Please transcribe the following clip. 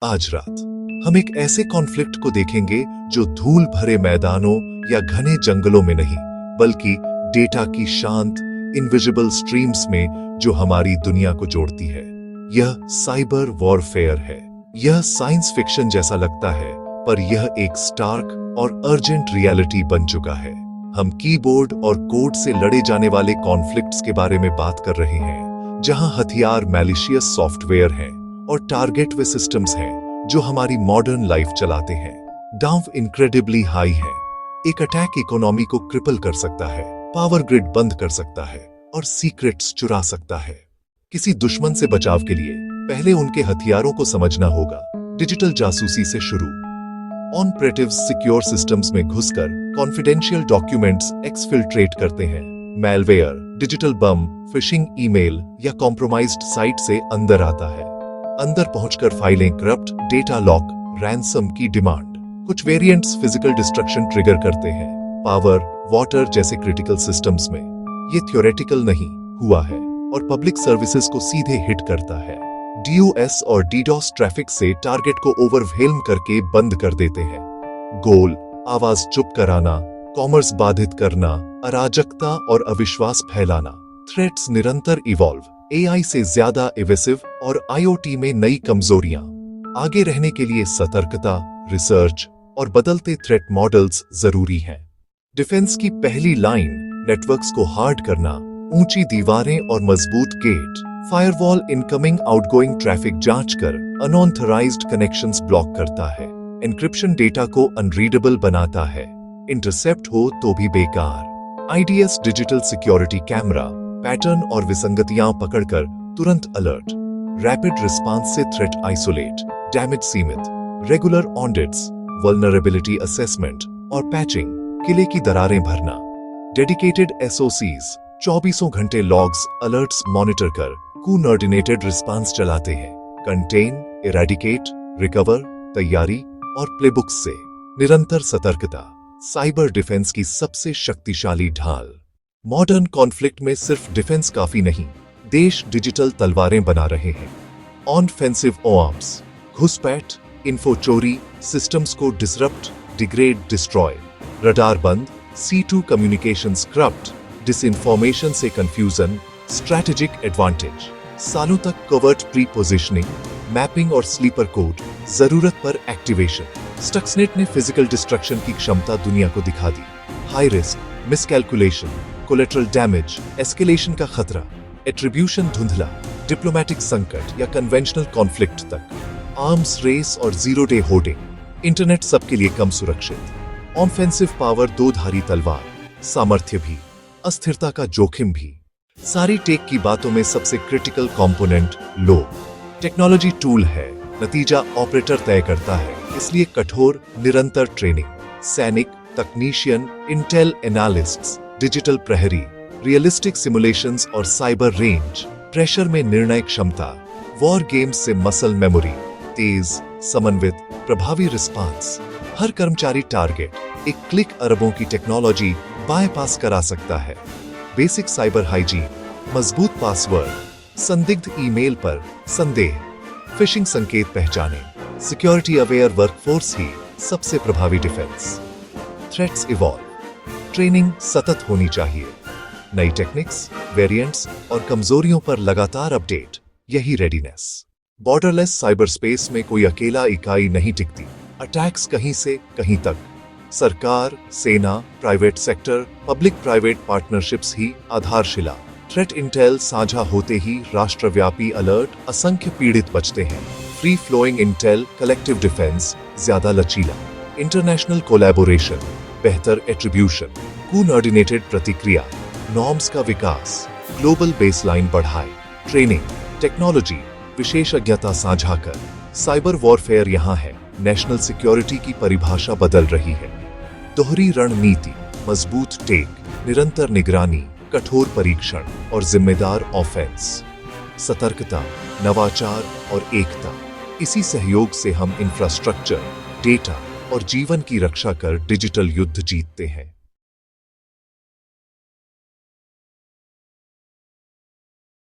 आज रात हम एक ऐसे कॉन्फ्लिक्ट को देखेंगे जो धूल भरे मैदानों या घने जंगलों में नहीं, बल्कि डेटा की शांत इनविजिबल स्ट्रीम्स में जो हमारी दुनिया को जोड़ती है। यह साइबर वॉरफेयर है। यह साइंस फिक्शन जैसा लगता है, पर यह एक स्टार्क और अर्जेंट रियलिटी बन चुका है। हम कीबोर्ड और कोड से लड़े जाने वाले कॉन्फ्लिक्ट्स के बारे में बात कर रहे हैं, जहां हथियार मैलिशियस सॉफ्टवेयर हैं और टारगेट वे सिस्टम्स हैं जो हमारी मॉडर्न लाइफ चलाते हैं। दांव इनक्रेडिबली हाई है। एक अटैक इकोनॉमी को क्रिपल कर सकता है, पावर ग्रिड बंद कर सकता है और सीक्रेट्स चुरा सकता है। किसी दुश्मन से बचाव के लिए पहले उनके हथियारों को समझना होगा। डिजिटल जासूसी से शुरू, ऑन-ऑपरेटिव सिक्योर सिस्टम्स में घुसकर कॉन्फिडेंशियल डॉक्यूमेंट्स एक्सफिल्ट्रेट करते हैं। मैलवेयर, डिजिटल बम, फिशिंग ईमेल या कॉम्प्रोमाइज्ड साइट से अंदर आता है। अंदर पहुंचकर फाइलें करप्ट, डेटा लॉक, रैंसम की डिमांड। कुछ वेरिएंट्स फिजिकल डिस्ट्रक्शन ट्रिगर करते हैं, पावर, वाटर जैसे क्रिटिकल सिस्टम्स में। ये थ्योरेटिकल नहीं, हुआ है और पब्लिक सर्विसेज को सीधे हिट करता है। डीओएस और डीडॉस ट्रैफिक से टारगेट को ओवरवेल्म करके बंद कर देते हैं। गोल, आवाज चुप कराना, कॉमर्स बाधित करना, अराजकता और अविश्वास फैलाना। थ्रेट्स निरंतर इवॉल्व, एआई से ज्यादा एवेसिव और आईओटी में नई कमजोरियां। आगे रहने के लिए सतर्कता, रिसर्च और बदलते थ्रेट मॉडल्स जरूरी हैं। डिफेंस की पहली लाइन नेटवर्क्स को हार्ड करना, ऊंची दीवारें और मजबूत gate. Firewall incoming outgoing traffic जांचकर अनऑथराइज्ड कनेक्शंस ब्लॉक करता है। एन्क्रिप्शन डेटा को अनरीडेबल बनाता है, इंटरसेप्ट हो तो भी बेकार। IDs digital security camera pattern और विसंगतियां पकड़कर तुरंत अलर्ट। रैपिड रिस्पांस से थ्रेट आइसोलेट, डैमेज सीमित। रेगुलर ऑडिट्स, वल्नरेबिलिटी असेसमेंट और पैचिंग, किले की दरारें भरना। डेडिकेटेड एसओसीज, 24 घंटे लॉग्स, अलर्ट्स मॉनिटर कर कोऑर्डिनेटेड रिस्पांस चलाते हैं। कंटेन, इरेडिकेट, रिकवर, तैयारी और प्लेबुक्स से निरंतर सतर्कता। साइबर डिफेंस की सबसे शक्तिशाली ढाल। मॉडर्न कॉन्फ्लिक्ट में सिर्फ डिफेंस काफी नहीं, देश डिजिटल तलवारें बना रहे हैं। ऑनफेंसिव आर्म्स, घुसपैठ, इन्फो चोरी, सिस्टम्स को डिसरप्ट, डिग्रेड, डिस्ट्रॉय। रडार बंद, C2 कम्युनिकेशंस करप्ट, डिसइंफॉर्मेशन से कंफ्यूजन, स्ट्रैटेजिक एडवांटेज। सालों तक कवर्ट प्री पोजिशनिंग, मैपिंग और स्लीपर कोड, जरूरत पर एक्टिवेशन। स्टक्सनेट ने फिजिकल डिस्ट्रक्शन की क्षमता दुनिया को दिखा दी। High risk, miscalculation, collateral damage, escalation का खतरा, एट्रीब्यूशन धुंधला, डिप्लोमेटिक संकट या कन्वेंशनल कॉन्फ्लिक्ट तक। आर्म्स रेस और जीरो डे होर्डिंग, इंटरनेट सबके लिए कम सुरक्षित। ऑफेंसिव पावर, दो धारी तलवार, सामर्थ्य भी, अस्थिरता का जोखिम भी। सारी टेक की बातों में सबसे क्रिटिकल कंपोनेंट लोग। टेक्नोलॉजी टूल है, नतीजा ऑपरेटर तय करता है, इसलिए कठोर निरंतर ट्रेनिंग। सैनिक, तकनीशियन, इंटेल एनालिस्ट्स, डिजिटल प्रहरी, रियलिस्टिक सिमुलेशंस और साइबर रेंज। प्रेशर में निर्णय क्षमता, वॉर गेम्स से मसल मेमोरी, तेज, समन्वित, प्रभावी रिस्पांस। हर कर्मचारी टारगेट, एक क्लिक अरबों की टेक्नोलॉजी बायपास करा सकता है। बेसिक साइबर हाइजीन, मजबूत पासवर्ड, संदिग्ध ईमेल पर संदेह, फिशिंग संकेत पहचाने। सिक्योरिटी अवेयर वर्कफोर्स ही सबसे प्रभावी डिफेंस। थ्रेट्स इवॉल्व, ट्रेनिंग सतत होनी चाहिए। नई टेक्निक्स, वेरिएंट्स और कमजोरियों पर लगातार अपडेट, यही रेडीनेस। बॉर्डरलेस साइबर स्पेस में कोई अकेला इकाई नहीं टिकती। अटैक्स कहीं से कहीं तक। सरकार, सेना, private sector, public private partnerships ही आधारशिला। थ्रेट इंटेल साझा होते ही राष्ट्रव्यापी अलर्ट, असंख्य पीड़ित बचते हैं। Free flowing intel, collective defence, ज्यादा लचीला। इंटरनेशनल कोलैबोरेशन, बेहतर एट्रीब्यूशन, कोऑर्डिनेटेड प्रतिक्रिया। नॉर्म्स का विकास, ग्लोबल बेसलाइन बढ़ाए। ट्रेनिंग, टेक्नोलॉजी, विशेषज्ञता साझा कर। साइबर वॉरफेयर यहाँ है, नेशनल सिक्योरिटी की परिभाषा बदल रही है। दोहरी रणनीति, मजबूत टेक, निरंतर निगरानी, कठोर परीक्षण और जिम्मेदार ऑफेंस। सतर्कता, नवाचार और एकता, इसी सहयोग से हम इंफ्रास्ट्रक्चर, डेटा और जीवन की रक्षा कर डिजिटल युद्ध जीतते हैं।